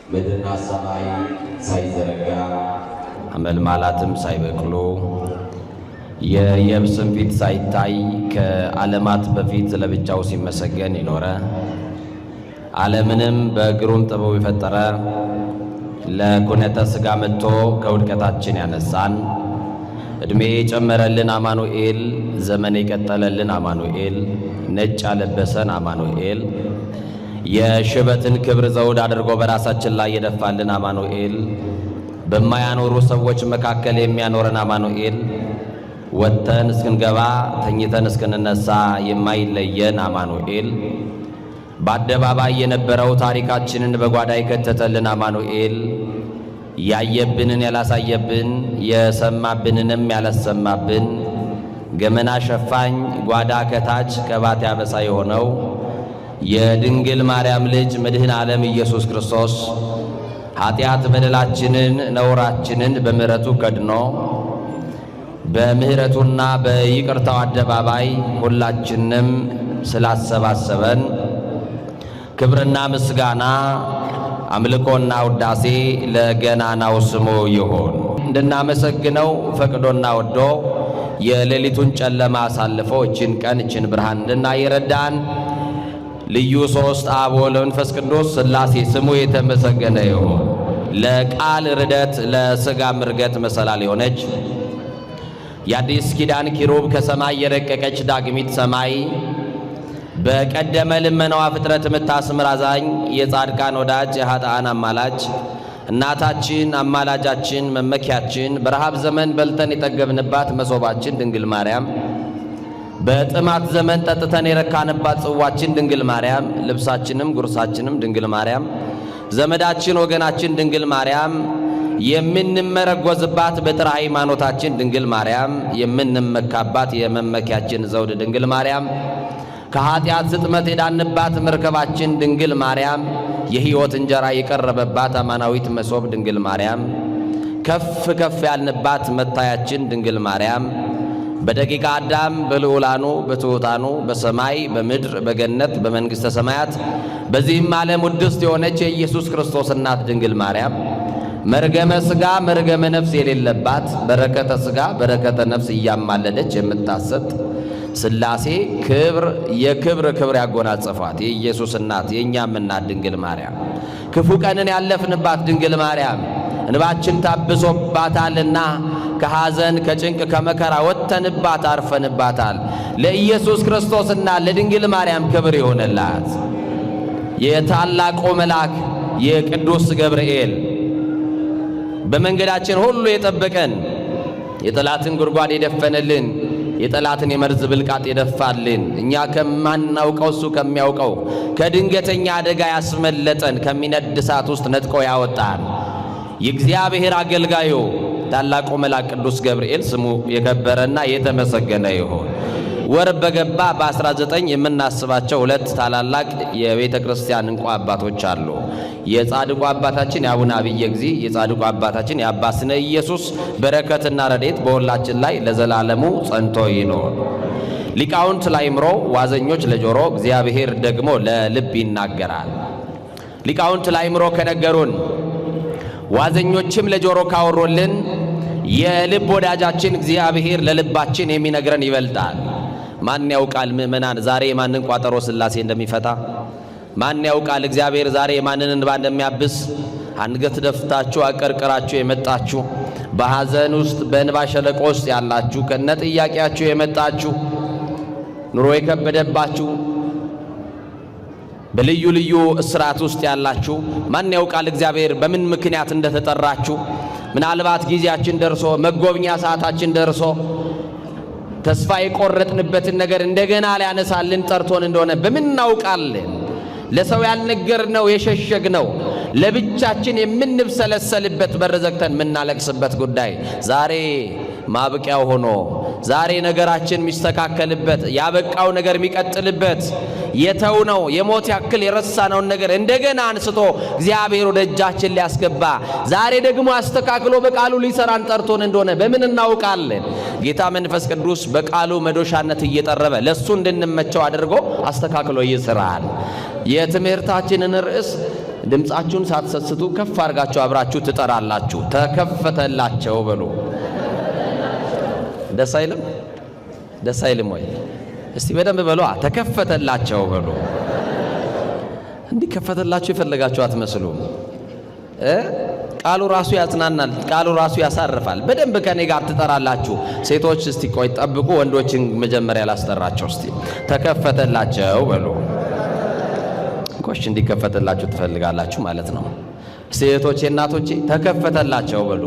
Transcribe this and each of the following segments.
ምድርና ሰማይ ሳይዘረጋ አመልማላትም ሳይበቅሉ የየብስም ፊት ሳይታይ ከዓለማት በፊት ለብቻው ሲመሰገን የኖረ ዓለምንም በግሩም ጥበቡ የፈጠረ ለኩነተ ሥጋ መጥቶ ከውድቀታችን ያነሳን ዕድሜ የጨመረልን አማኑኤል፣ ዘመን የቀጠለልን አማኑኤል፣ ነጭ ያለበሰን አማኑኤል፣ የሽበትን ክብር ዘውድ አድርጎ በራሳችን ላይ የደፋልን አማኑኤል፣ በማያኖሩ ሰዎች መካከል የሚያኖረን አማኑኤል፣ ወጥተን እስክንገባ ተኝተን እስክንነሳ የማይለየን አማኑኤል፣ በአደባባይ የነበረው ታሪካችንን በጓዳ የከተተልን አማኑኤል፣ ያየብንን ያላሳየብን የሰማብንንም ያላሰማብን ገመና ሸፋኝ ጓዳ ከታች ከባት ያበሳ የሆነው የድንግል ማርያም ልጅ መድኃኔ ዓለም ኢየሱስ ክርስቶስ ኃጢአት በደላችንን ነውራችንን በምሕረቱ ከድኖ በምሕረቱና በይቅርታው አደባባይ ሁላችንም ስላሰባሰበን ክብርና ምስጋና አምልኮና ውዳሴ ለገናናው ስሙ ይሁን። እንድናመሰግነው ፈቅዶና ወዶ የሌሊቱን ጨለማ አሳልፎ እችን ቀን እችን ብርሃን እንድናይ ይረዳን ልዩ ሶስት አብ ወወልድ ወመንፈስ ቅዱስ ሥላሴ ስሙ የተመሰገነ ይሁን። ለቃል ርደት ለሥጋ ምርገት መሰላል የሆነች የአዲስ ኪዳን ኪሩብ ከሰማይ የረቀቀች ዳግሚት ሰማይ በቀደመ ልመናዋ ፍጥረት የምታስምር አዛኝ የጻድቃን ወዳጅ የኃጥአን አማላጅ እናታችን አማላጃችን መመኪያችን በረሃብ ዘመን በልተን የጠገብንባት መሶባችን ድንግል ማርያም በጥማት ዘመን ጠጥተን የረካንባት ጽዋችን ድንግል ማርያም ልብሳችንም ጉርሳችንም ድንግል ማርያም ዘመዳችን ወገናችን ድንግል ማርያም የምንመረጎዝባት በጥራ ሃይማኖታችን ድንግል ማርያም የምንመካባት የመመኪያችን ዘውድ ድንግል ማርያም ከኃጢአት ስጥመት የዳንባት መርከባችን ድንግል ማርያም የሕይወት እንጀራ የቀረበባት አማናዊት መሶብ ድንግል ማርያም ከፍ ከፍ ያልንባት መታያችን ድንግል ማርያም በደቂቀ አዳም በልዑላኑ በትሑታኑ በሰማይ በምድር በገነት በመንግሥተ ሰማያት በዚህም ዓለም ውድስት የሆነች የኢየሱስ ክርስቶስ እናት ድንግል ማርያም መርገመ ሥጋ መርገመ ነፍስ የሌለባት በረከተ ሥጋ በረከተ ነፍስ እያማለደች የምታሰጥ ሥላሴ ክብር የክብር ክብር ያጎናጸፏት የኢየሱስ እናት የእኛም እናት ድንግል ማርያም ክፉ ቀንን ያለፍንባት ድንግል ማርያም እንባችን ታብሶባታልና ከሐዘን ከጭንቅ ከመከራ ወጥተንባት አርፈንባታል። ለኢየሱስ ክርስቶስና ለድንግል ማርያም ክብር ይሆንላት። የታላቁ መልአክ የቅዱስ ገብርኤል በመንገዳችን ሁሉ የጠበቀን የጠላትን ጉድጓድ የደፈነልን የጠላትን የመርዝ ብልቃጥ የደፋልን እኛ ከማናውቀው እሱ ከሚያውቀው ከድንገተኛ አደጋ ያስመለጠን ከሚነድ እሳት ውስጥ ነጥቆ ያወጣን የእግዚአብሔር አገልጋዩ ታላቁ መልአክ ቅዱስ ገብርኤል ስሙ የከበረና የተመሰገነ ይሁን። ወር በገባ በ19 የምናስባቸው ሁለት ታላላቅ የቤተ ክርስቲያን እንቁ አባቶች አሉ። የጻድቁ አባታችን የአቡነ አብየ እግዚእ፣ የጻድቁ አባታችን የአባ ስነ ኢየሱስ በረከትና ረድኤት በሁላችን ላይ ለዘላለሙ ጸንቶ ይኖር። ሊቃውንት ለአእምሮ ዋዘኞች ለጆሮ እግዚአብሔር ደግሞ ለልብ ይናገራል። ሊቃውንት ለአእምሮ ከነገሩን ዋዘኞችም ለጆሮ ካወሩልን የልብ ወዳጃችን እግዚአብሔር ለልባችን የሚነግረን ይበልጣል። ማን ያውቃል ምእመናን ዛሬ የማንን ቋጠሮ ሥላሴ እንደሚፈታ? ማን ያውቃል እግዚአብሔር ዛሬ የማንን እንባ እንደሚያብስ? አንገት ደፍታችሁ አቀርቅራችሁ የመጣችሁ በሐዘን ውስጥ በእንባ ሸለቆ ውስጥ ያላችሁ ከነ ጥያቄያችሁ የመጣችሁ ኑሮ የከበደባችሁ በልዩ ልዩ እስራት ውስጥ ያላችሁ ማን ያውቃል እግዚአብሔር በምን ምክንያት እንደተጠራችሁ? ምናልባት ጊዜያችን ደርሶ መጎብኛ ሰዓታችን ደርሶ ተስፋ የቆረጥንበትን ነገር እንደገና ሊያነሳልን ጠርቶን እንደሆነ በምን እናውቃለን? ለሰው ያልነገርነው የሸሸግነው ለብቻችን የምንብሰለሰልበት በር ዘግተን የምናለቅስበት ጉዳይ ዛሬ ማብቂያው ሆኖ ዛሬ ነገራችን የሚስተካከልበት ያበቃው ነገር የሚቀጥልበት የተውነው የሞት ያክል የረሳነውን ነገር እንደገና አንስቶ እግዚአብሔር ወደ እጃችን ሊያስገባ ዛሬ ደግሞ አስተካክሎ በቃሉ ሊሰራን ጠርቶን እንደሆነ በምን እናውቃለን? ጌታ መንፈስ ቅዱስ በቃሉ መዶሻነት እየጠረበ ለሱ እንድንመቸው አድርጎ አስተካክሎ ይስራል። የትምህርታችንን ርዕስ ድምጻችሁን ሳትሰስቱ ከፍ አድርጋችሁ አብራችሁ ትጠራላችሁ። ተከፈተላቸው በሉ። ደስ አይልም? ደስ አይልም ወይ? እስቲ በደንብ በሉ። ተከፈተላቸው በሉ። እንዲከፈተላችሁ የፈለጋችሁ አትመስሉም። ቃሉ ራሱ ያጽናናል። ቃሉ ራሱ ያሳርፋል። በደንብ ከኔ ጋር ትጠራላችሁ። ሴቶች እስቲ ቆይ ጠብቁ፣ ወንዶችን መጀመሪያ ላስጠራቸው። እስቲ ተከፈተላቸው በሉ። ቆሽ እንዲከፈተላችሁ ትፈልጋላችሁ ማለት ነው። ሴቶቼ እናቶቼ ተከፈተላቸው በሉ።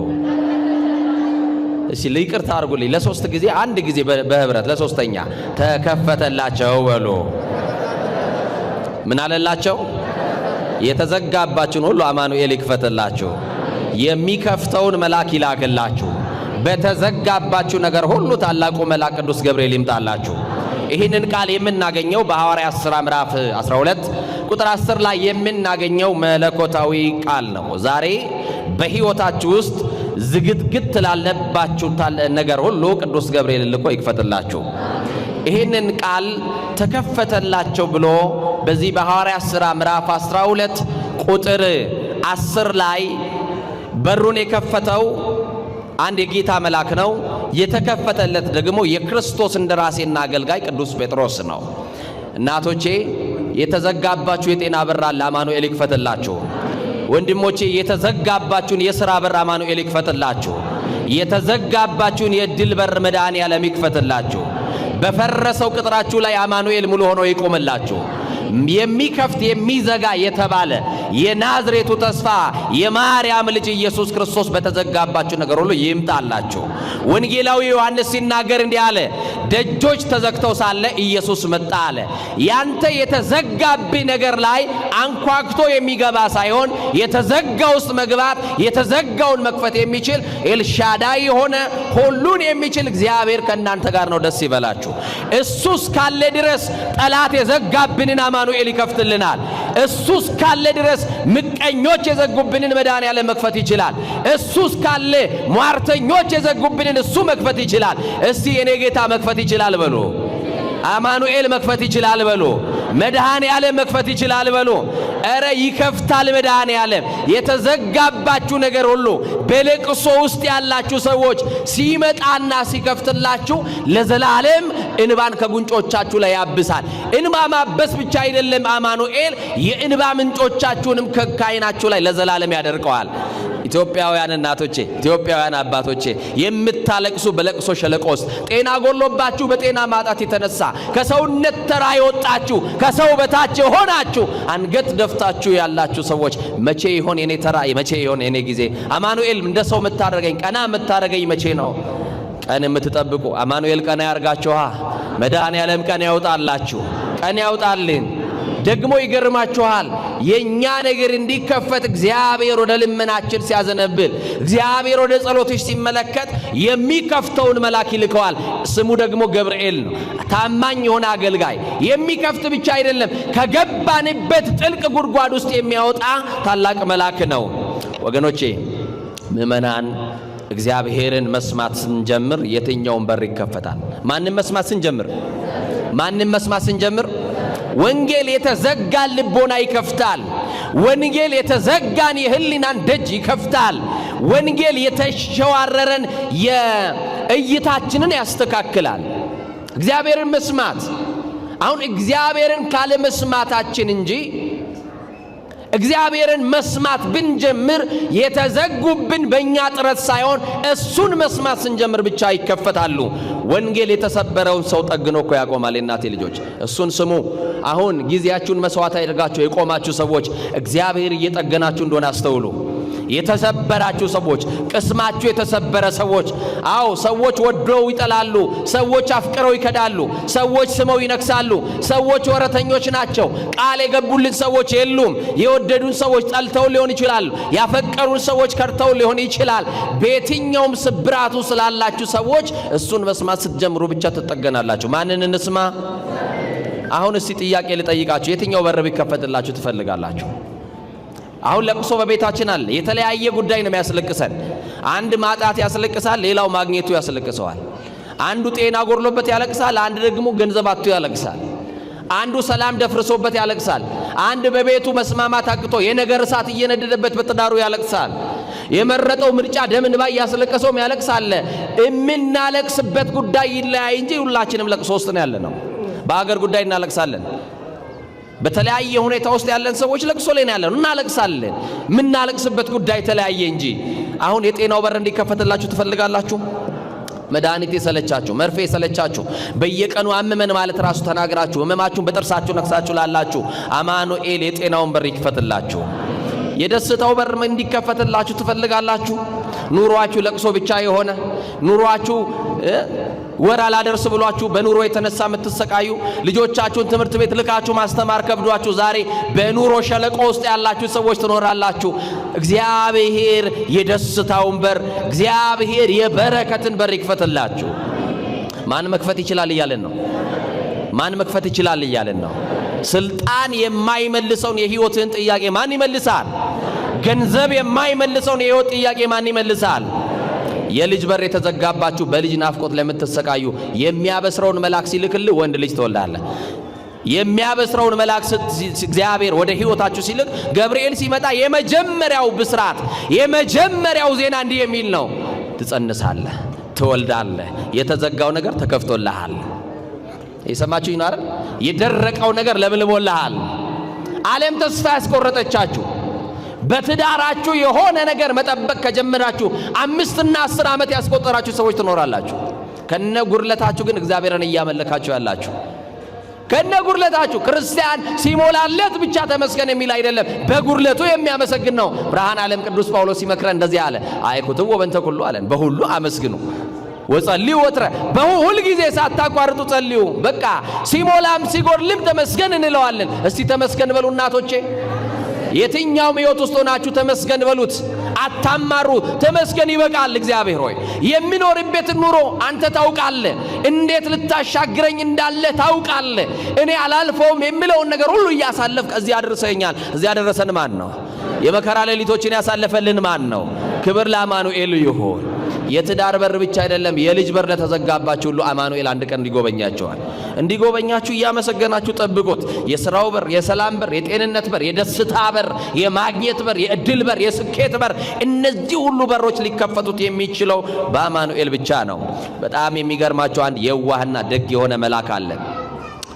እሺ ይቅርታ አድርጉልኝ። ለሶስት ጊዜ አንድ ጊዜ በህብረት ለሶስተኛ ተከፈተላቸው በሉ። ምን አለላቸው? የተዘጋባችሁን ሁሉ አማኑኤል ይክፈትላችሁ። የሚከፍተውን መልአክ ይላክላችሁ። በተዘጋባችሁ ነገር ሁሉ ታላቁ መልአክ ቅዱስ ገብርኤል ይምጣላችሁ። ይህንን ቃል የምናገኘው በሐዋርያት ሥራ ምዕራፍ 12 ቁጥር 10 ላይ የምናገኘው መለኮታዊ ቃል ነው። ዛሬ በሕይወታችሁ ውስጥ ዝግትግት ላለባችሁ ነገር ሁሉ ቅዱስ ገብርኤል ልኮ ይክፈትላችሁ። ይህንን ቃል ተከፈተላቸው ብሎ በዚህ በሐዋርያት ሥራ ምዕራፍ 12 ቁጥር 10 ላይ በሩን የከፈተው አንድ የጌታ መልአክ ነው። የተከፈተለት ደግሞ የክርስቶስ እንደራሴና አገልጋይ ቅዱስ ጴጥሮስ ነው። እናቶቼ የተዘጋባችሁ የጤና በር አለ፣ አማኑኤል ይክፈትላችሁ። ወንድሞቼ የተዘጋባችሁን የሥራ በር አማኑኤል ይክፈትላችሁ። የተዘጋባችሁን የድል በር መድኃኔዓለም ይክፈትላችሁ። በፈረሰው ቅጥራችሁ ላይ አማኑኤል ሙሉ ሆኖ ይቆምላችሁ። የሚከፍት የሚዘጋ የተባለ የናዝሬቱ ተስፋ የማርያም ልጅ ኢየሱስ ክርስቶስ በተዘጋባችሁ ነገር ሁሉ ይምጣላችሁ። ወንጌላዊ ዮሐንስ ሲናገር እንዲህ አለ፣ ደጆች ተዘግተው ሳለ ኢየሱስ መጣ አለ። ያንተ የተዘጋብህ ነገር ላይ አንኳክቶ የሚገባ ሳይሆን የተዘጋ ውስጥ መግባት የተዘጋውን መክፈት የሚችል ኤልሻዳይ የሆነ ሁሉን የሚችል እግዚአብሔር ከእናንተ ጋር ነው። ደስ ይበላችሁ። እሱ እስካለ ድረስ ጠላት የዘጋብንን አማኑኤል ይከፍትልናል። እሱ እስካለ ድረስ ምቀኞች የዘጉብንን መድኃኔዓለም መክፈት ይችላል። እሱ እስካለ ሟርተኞች የዘጉብንን እሱ መክፈት ይችላል። እስቲ የኔ ጌታ መክፈት ይችላል በሉ። አማኑኤል መክፈት ይችላል በሉ። መድኃኔዓለም መክፈት ይችላል በሉ። እረ ይከፍታል መድኃኔዓለም። የተዘጋባችሁ ነገር ሁሉ በለቅሶ ውስጥ ያላችሁ ሰዎች ሲመጣና ሲከፍትላችሁ ለዘላለም እንባን ከጉንጮቻችሁ ላይ ያብሳል። እንባ ማበስ ብቻ አይደለም፣ አማኑኤል የእንባ ምንጮቻችሁንም ከዓይናችሁ ላይ ለዘላለም ያደርቀዋል። ኢትዮጵያውያን እናቶቼ፣ ኢትዮጵያውያን አባቶቼ የምታለቅሱ በለቅሶ ሸለቆ ውስጥ ጤና ጎሎባችሁ በጤና ማጣት የተነሳ ከሰውነት ተራ የወጣችሁ ከሰው በታች ሆናችሁ አንገት ደፍታችሁ ያላችሁ ሰዎች መቼ ይሆን የኔ ተራ? መቼ ይሆን የኔ ጊዜ? አማኑኤል እንደ ሰው የምታደርገኝ ቀና የምታደርገኝ መቼ ነው? ቀን የምትጠብቁ አማኑኤል ቀና ያርጋችኋ። መድኃኔዓለም ቀን ያውጣላችሁ፣ ቀን ያውጣልን። ደግሞ ይገርማችኋል፣ የኛ ነገር እንዲከፈት እግዚአብሔር ወደ ልመናችን ሲያዘነብል፣ እግዚአብሔር ወደ ጸሎትሽ ሲመለከት የሚከፍተውን መልአክ ይልከዋል። ስሙ ደግሞ ገብርኤል ነው። ታማኝ የሆነ አገልጋይ የሚከፍት ብቻ አይደለም፣ ከገባንበት ጥልቅ ጉድጓድ ውስጥ የሚያወጣ ታላቅ መልአክ ነው። ወገኖቼ ምእመናን፣ እግዚአብሔርን መስማት ስንጀምር የትኛውን በር ይከፈታል? ማንም መስማት ስንጀምር ወንጌል የተዘጋን ልቦና ይከፍታል። ወንጌል የተዘጋን የህሊናን ደጅ ይከፍታል። ወንጌል የተሸዋረረን የእይታችንን ያስተካክላል። እግዚአብሔርን መስማት አሁን እግዚአብሔርን ካለ መስማታችን እንጂ እግዚአብሔርን መስማት ብንጀምር የተዘጉብን በእኛ ጥረት ሳይሆን እሱን መስማት ስንጀምር ብቻ ይከፈታሉ። ወንጌል የተሰበረውን ሰው ጠግኖ እኮ ያቆማል። የእናቴ ልጆች እሱን ስሙ። አሁን ጊዜያችሁን መስዋዕት አድርጋችሁ የቆማችሁ ሰዎች እግዚአብሔር እየጠገናችሁ እንደሆነ አስተውሉ። የተሰበራችሁ ሰዎች፣ ቅስማችሁ የተሰበረ ሰዎች፣ አዎ ሰዎች ወደው ይጠላሉ፣ ሰዎች አፍቅረው ይከዳሉ፣ ሰዎች ስመው ይነክሳሉ፣ ሰዎች ወረተኞች ናቸው። ቃል የገቡልን ሰዎች የሉም። የወደዱን ሰዎች ጠልተው ሊሆን ይችላል። ያፈቀሩን ሰዎች ከርተው ሊሆን ይችላል። በየትኛውም ስብራቱ ስላላችሁ ሰዎች እሱን መስማት ስትጀምሩ ብቻ ትጠገናላችሁ። ማንን እንስማ? አሁን እስቲ ጥያቄ ልጠይቃችሁ። የትኛው በር ቢከፈትላችሁ ትፈልጋላችሁ? አሁን ለቅሶ በቤታችን አለ። የተለያየ ጉዳይ ነው የሚያስለቅሰን። አንድ ማጣት ያስለቅሳል፣ ሌላው ማግኘቱ ያስለቅሰዋል። አንዱ ጤና ጎድሎበት ያለቅሳል፣ አንድ ደግሞ ገንዘብ አጥቶ ያለቅሳል። አንዱ ሰላም ደፍርሶበት ያለቅሳል። አንድ በቤቱ መስማማት አቅቶ የነገር እሳት እየነደደበት በትዳሩ ያለቅሳል። የመረጠው ምርጫ ደም እንባ ያስለቀሰውም ያለቅሳል። የምናለቅስበት ጉዳይ ይለያይ እንጂ ሁላችንም ለቅሶ ውስጥ ነው ያለነው። በአገር ጉዳይ እናለቅሳለን። በተለያየ ሁኔታ ውስጥ ያለን ሰዎች ለቅሶ ላይ ነው ያለነው፣ እናለቅሳለን። ምናለቅስበት ጉዳይ ተለያየ እንጂ። አሁን የጤናው በር እንዲከፈትላችሁ ትፈልጋላችሁ? መድኃኒት የሰለቻችሁ፣ መርፌ የሰለቻችሁ፣ በየቀኑ አመመን ማለት ራሱ ተናግራችሁ ህመማችሁን በጥርሳችሁ ነክሳችሁ ላላችሁ አማኑኤል የጤናውን በር ይክፈትላችሁ። የደስታው በር እንዲከፈትላችሁ ትፈልጋላችሁ? ኑሯችሁ ለቅሶ ብቻ የሆነ ኑሯችሁ ወር አላደርስ ብሏችሁ በኑሮ የተነሳ የምትሰቃዩ ልጆቻችሁን ትምህርት ቤት ልካችሁ ማስተማር ከብዷችሁ ዛሬ በኑሮ ሸለቆ ውስጥ ያላችሁ ሰዎች ትኖራላችሁ። እግዚአብሔር የደስታውን በር፣ እግዚአብሔር የበረከትን በር ይክፈትላችሁ። ማን መክፈት ይችላል እያለን ነው? ማን መክፈት ይችላል እያለን ነው? ስልጣን የማይመልሰውን የህይወትን ጥያቄ ማን ይመልሳል? ገንዘብ የማይመልሰውን የህይወት ጥያቄ ማን ይመልሳል? የልጅ በር የተዘጋባችሁ በልጅ ናፍቆት ለምትሰቃዩ የሚያበስረውን መልአክ ሲልክልህ ወንድ ልጅ ትወልዳለህ። የሚያበስረውን መልአክ እግዚአብሔር ወደ ህይወታችሁ ሲልክ ገብርኤል ሲመጣ የመጀመሪያው ብስራት የመጀመሪያው ዜና እንዲህ የሚል ነው፣ ትጸንሳለህ፣ ትወልዳለህ፣ የተዘጋው ነገር ተከፍቶልሃል። የሰማችሁኝ ነው አይደል? የደረቀው ነገር ለምልሞልሃል። ዓለም ተስፋ ያስቆረጠቻችሁ በትዳራችሁ የሆነ ነገር መጠበቅ ከጀመራችሁ 5 እና 10 ዓመት ያስቆጠራችሁ ሰዎች ትኖራላችሁ። ከነ ጉርለታችሁ ግን እግዚአብሔርን እያመለካችሁ ያላችሁ ከነ ጉርለታችሁ። ክርስቲያን ሲሞላለት ብቻ ተመስገን የሚል አይደለም፣ በጉርለቱ የሚያመሰግን ነው። ብርሃን ዓለም ቅዱስ ጳውሎስ ሲመክረን እንደዚህ አለ፣ አይኩትዎ በእንተ ኩሉ አለን፣ በሁሉ አመስግኑ ወጸልዩ ወትረ፣ በሁል ጊዜ ሳታቋርጡ ጸልዩ። በቃ ሲሞላም ሲጎድልም ተመስገን እንለዋለን። እስቲ ተመስገን በሉ እናቶቼ። የትኛውም ሕይወት ውስጥ ሆናችሁ ተመስገን በሉት። አታማሩ። ተመስገን ይበቃል። እግዚአብሔር ሆይ የሚኖርበትን ኑሮ አንተ ታውቃለህ። እንዴት ልታሻግረኝ እንዳለ ታውቃለህ። እኔ አላልፈውም የሚለውን ነገር ሁሉ እያሳለፍክ እዚህ አድርሰኛል። እዚህ ያደረሰን ማን ነው? የመከራ ሌሊቶችን ያሳለፈልን ማን ነው? ክብር ለአማኑኤል ይሁን። የትዳር በር ብቻ አይደለም፣ የልጅ በር ለተዘጋባችሁ ሁሉ አማኑኤል አንድ ቀን እንዲጎበኛቸዋል። እንዲጎበኛችሁ እያመሰገናችሁ ጠብቁት። የሥራው በር፣ የሰላም በር፣ የጤንነት በር፣ የደስታ በር፣ የማግኘት በር፣ የእድል በር፣ የስኬት በር፣ እነዚህ ሁሉ በሮች ሊከፈቱት የሚችለው በአማኑኤል ብቻ ነው። በጣም የሚገርማችሁ አንድ የዋህና ደግ የሆነ መልአክ አለ።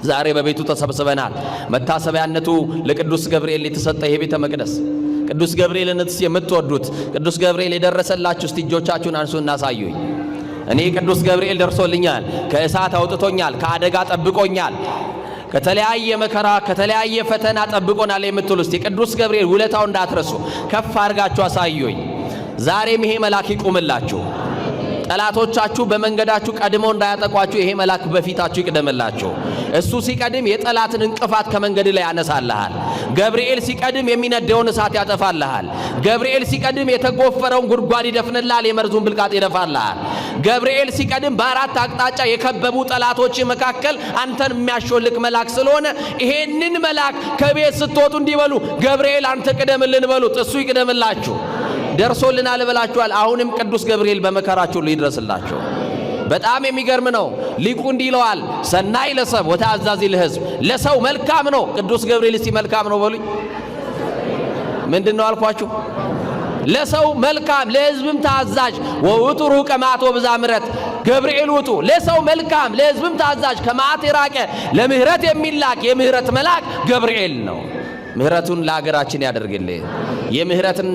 ዛሬ በቤቱ ተሰብስበናል። መታሰቢያነቱ ለቅዱስ ገብርኤል የተሰጠ ይሄ ቤተ መቅደስ ቅዱስ ገብርኤልን የምትወዱት ቅዱስ ገብርኤል የደረሰላችሁ እስቲ እጆቻችሁን አንሱና አሳዩኝ። እኔ ቅዱስ ገብርኤል ደርሶልኛል፣ ከእሳት አውጥቶኛል፣ ከአደጋ ጠብቆኛል፣ ከተለያየ መከራ ከተለያየ ፈተና ጠብቆናል የምትሉ እስቲ ቅዱስ ገብርኤል ውለታው እንዳትረሱ ከፍ አድርጋችሁ አሳዩኝ። ዛሬም ይሄ መልአክ ይቁምላችሁ። ጠላቶቻችሁ በመንገዳችሁ ቀድመው እንዳያጠቋችሁ ይሄ መልአክ በፊታችሁ ይቅደምላችሁ። እሱ ሲቀድም የጠላትን እንቅፋት ከመንገድ ላይ ያነሳልሃል። ገብርኤል ሲቀድም የሚነደውን እሳት ያጠፋልሃል። ገብርኤል ሲቀድም የተጎፈረውን ጉድጓድ ይደፍንልሃል፣ የመርዙን ብልቃጥ ይደፋልሃል። ገብርኤል ሲቀድም በአራት አቅጣጫ የከበቡ ጠላቶች መካከል አንተን የሚያሾልክ መልአክ ስለሆነ ይሄንን መልአክ ከቤት ስትወጡ እንዲበሉ ገብርኤል አንተ ቅደምልን በሉት፣ እሱ ይቅደምላችሁ። ደርሶልናል ብላችኋል። አሁንም ቅዱስ ገብርኤል በመከራችሁ ሊድረስላችሁ። በጣም የሚገርም ነው። ሊቁ እንዲህ ይለዋል፣ ሰናይ ለሰብ ወተአዛዚ ለሕዝብ። ለሰው መልካም ነው። ቅዱስ ገብርኤል እስቲ መልካም ነው በሉኝ። ምንድን ነው አልኳችሁ? ለሰው መልካም ለሕዝብም ታዛዥ። ወውጡ ሩቀ መዓት ወብዛ ምሕረት። ገብርኤል ውጡ ለሰው መልካም ለሕዝብም ታዛዥ፣ ከመዓት የራቀ ለምህረት የሚላክ የምህረት መልአክ ገብርኤል ነው። ምህረቱን ለሀገራችን ያደርግልን። የምህረትን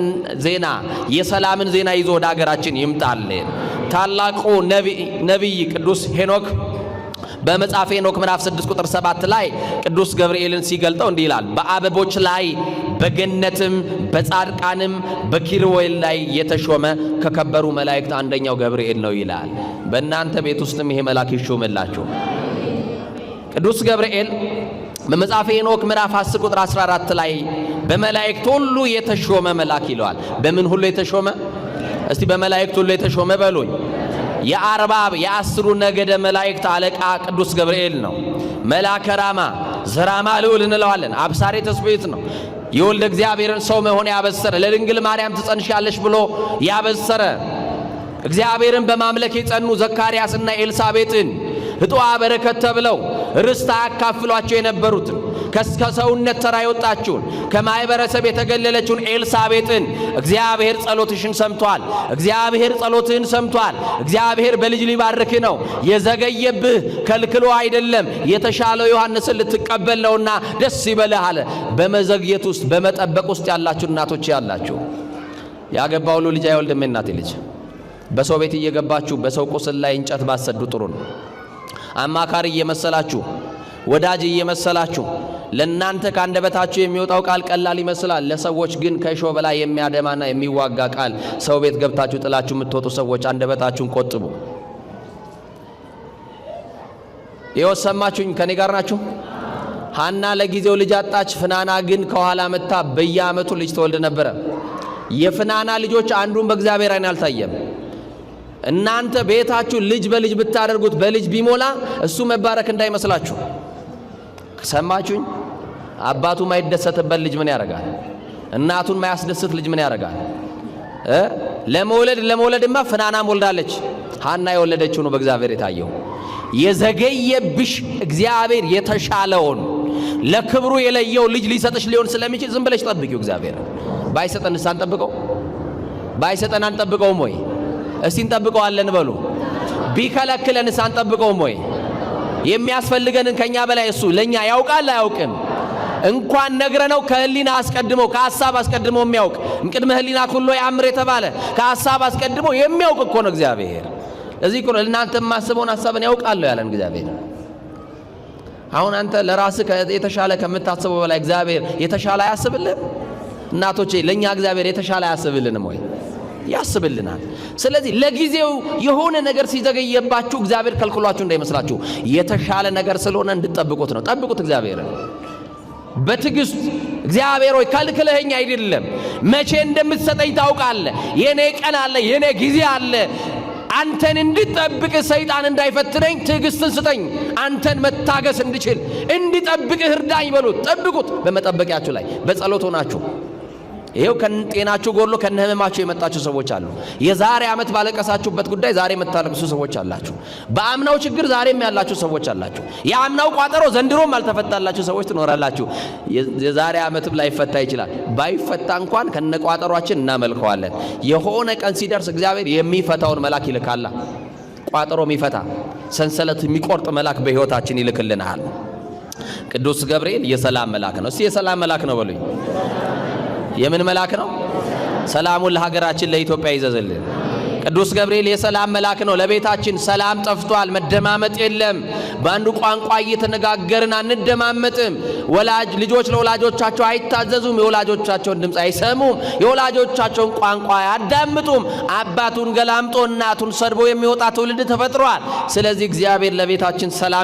ዜና የሰላምን ዜና ይዞ ወደ ሀገራችን ይምጣልን። ታላቁ ነቢይ ቅዱስ ሄኖክ በመጽሐፈ ሄኖክ ምዕራፍ 6 ቁጥር 7 ላይ ቅዱስ ገብርኤልን ሲገልጠው እንዲህ ይላል፣ በአበቦች ላይ በገነትም በጻድቃንም በኪሩቤል ላይ የተሾመ ከከበሩ መላእክት አንደኛው ገብርኤል ነው ይላል። በእናንተ ቤት ውስጥም ይሄ መልአክ ይሾምላችሁ። ቅዱስ ገብርኤል በመጽሐፈ ሄኖክ ምዕራፍ 10 ቁጥር 14 ላይ በመላእክት ሁሉ የተሾመ መልአክ ይለዋል። በምን ሁሉ የተሾመ? እስቲ በመላእክት ሁሉ የተሾመ በሉኝ። የአርባብ የአስሩ ነገደ መላእክት አለቃ ቅዱስ ገብርኤል ነው። መልአከ ራማ ዘራማ ልዑል እንለዋለን። አብሳሬ ተስቤት ነው። የወልደ እግዚአብሔርን ሰው መሆን ያበሰረ፣ ለድንግል ማርያም ትጸንሻለሽ ብሎ ያበሰረ፣ እግዚአብሔርን በማምለክ የጸኑ ዘካርያስና ኤልሳቤጥን ሕጡአ በረከት ተብለው ርስት አያካፍሏቸው የነበሩትን ከሰውነት ተራ የወጣችውን ከማህበረሰብ የተገለለችውን ኤልሳቤጥን እግዚአብሔር ጸሎትሽን ሰምቷል፣ እግዚአብሔር ጸሎትህን ሰምቷል፣ እግዚአብሔር በልጅ ሊባርክ ነው፣ የዘገየብህ ከልክሎ አይደለም፣ የተሻለው ዮሐንስን ልትቀበል ነውና ደስ ይበልህ አለ። በመዘግየት ውስጥ በመጠበቅ ውስጥ ያላችሁ እናቶች ያላችሁ ያገባ ሁሉ ልጅ አይወልድም። እናቴ ልጅ በሰው ቤት እየገባችሁ በሰው ቁስል ላይ እንጨት ባሰዱ ጥሩ ነው። አማካሪ እየመሰላችሁ ወዳጅ እየመሰላችሁ ለእናንተ ከአንደበታችሁ የሚወጣው ቃል ቀላል ይመስላል። ለሰዎች ግን ከእሾህ በላይ የሚያደማና የሚዋጋ ቃል ሰው ቤት ገብታችሁ ጥላችሁ የምትወጡ ሰዎች አንደበታችሁን ቆጥቡ። ይኸው ሰማችሁኝ? ከኔ ጋር ናችሁ? ሐና ለጊዜው ልጅ አጣች። ፍናና ግን ከኋላ መታ በየዓመቱ ልጅ ተወልድ ነበረ። የፍናና ልጆች አንዱን በእግዚአብሔር ዓይን አልታየም። እናንተ ቤታችሁ ልጅ በልጅ ብታደርጉት በልጅ ቢሞላ እሱ መባረክ እንዳይመስላችሁ። ሰማችሁኝ? አባቱ ማይደሰትበት ልጅ ምን ያደርጋል? እናቱን ማያስደስት ልጅ ምን ያደርጋል? ለመውለድማ ፍናናም ወልዳለች። ሐና የወለደችው ነው በእግዚአብሔር የታየው። የዘገየብሽ እግዚአብሔር የተሻለውን ለክብሩ የለየው ልጅ ሊሰጥሽ ሊሆን ስለሚችል ዝም ብለሽ ጠብቂው። እግዚአብሔር ባይሰጠንስ አንጠብቀው? ባይሰጠን አንጠብቀውም ወይ? እስቲ እንጠብቀዋለን በሉ። ቢከለክለንስ አንጠብቀውም ወይ? የሚያስፈልገንን ከኛ በላይ እሱ ለኛ ያውቃል አያውቅም? እንኳን ነግረነው ከህሊና አስቀድሞ ከሐሳብ አስቀድሞ የሚያውቅ እምቅድመ ህሊና ኩሎ ያምር የተባለ ከሐሳብ አስቀድሞ የሚያውቅ እኮ ነው እግዚአብሔር። እዚህ እኮ ነው እናንተ የማስበውን ሐሳብን ያውቃለሁ ያለን እግዚአብሔር። አሁን አንተ ለራስህ የተሻለ ከምታስበው በላይ እግዚአብሔር የተሻለ አያስብልህም? እናቶቼ ለኛ እግዚአብሔር የተሻለ አያስብልንም ወይ? ያስብልናል። ስለዚህ ለጊዜው የሆነ ነገር ሲዘገየባችሁ እግዚአብሔር ከልክሏችሁ እንዳይመስላችሁ፣ የተሻለ ነገር ስለሆነ እንድትጠብቁት ነው። ጠብቁት እግዚአብሔርን በትዕግስት። እግዚአብሔር ሆይ ከልክለኸኝ አይደለም፣ መቼ እንደምትሰጠኝ ታውቃለህ። የኔ ቀን አለ፣ የኔ ጊዜ አለ። አንተን እንድጠብቅ ሰይጣን እንዳይፈትነኝ ትዕግስትን ስጠኝ፣ አንተን መታገስ እንድችል እንድጠብቅህ እርዳኝ በሉት። ጠብቁት። በመጠበቂያችሁ ላይ በጸሎት ሆናችሁ ይሄው ከጤናችሁ ጎድሎ ከነህመማችሁ የመጣችሁ ሰዎች አሉ። የዛሬ ዓመት ባለቀሳችሁበት ጉዳይ ዛሬ የምታለቅሱ ሰዎች አላችሁ። በአምናው ችግር ዛሬም ያላችሁ ሰዎች አላችሁ። የአምናው ቋጠሮ ዘንድሮም አልተፈታላችሁ ሰዎች ትኖራላችሁ። የዛሬ ዓመትም ላይፈታ ይችላል። ባይፈታ እንኳን ከነቋጠሯችን እናመልከዋለን። የሆነ ቀን ሲደርስ እግዚአብሔር የሚፈታውን መልአክ ይልካላ። ቋጠሮ የሚፈታ ሰንሰለት የሚቆርጥ መልአክ በሕይወታችን ይልክልናል። ቅዱስ ገብርኤል የሰላም መልአክ ነው። እስቲ የሰላም መልአክ ነው በሉኝ። የምን መልአክ ነው? ሰላሙን ለሀገራችን ለኢትዮጵያ ይዘዝልን። ቅዱስ ገብርኤል የሰላም መልአክ ነው። ለቤታችን ሰላም ጠፍቷል፣ መደማመጥ የለም። በአንዱ ቋንቋ እየተነጋገርን አንደማመጥም። ልጆች ለወላጆቻቸው አይታዘዙም፣ የወላጆቻቸውን ድምፅ አይሰሙም፣ የወላጆቻቸውን ቋንቋ አያዳምጡም። አባቱን ገላምጦ እናቱን ሰድቦ የሚወጣ ትውልድ ተፈጥሯል። ስለዚህ እግዚአብሔር ለቤታችን ሰላም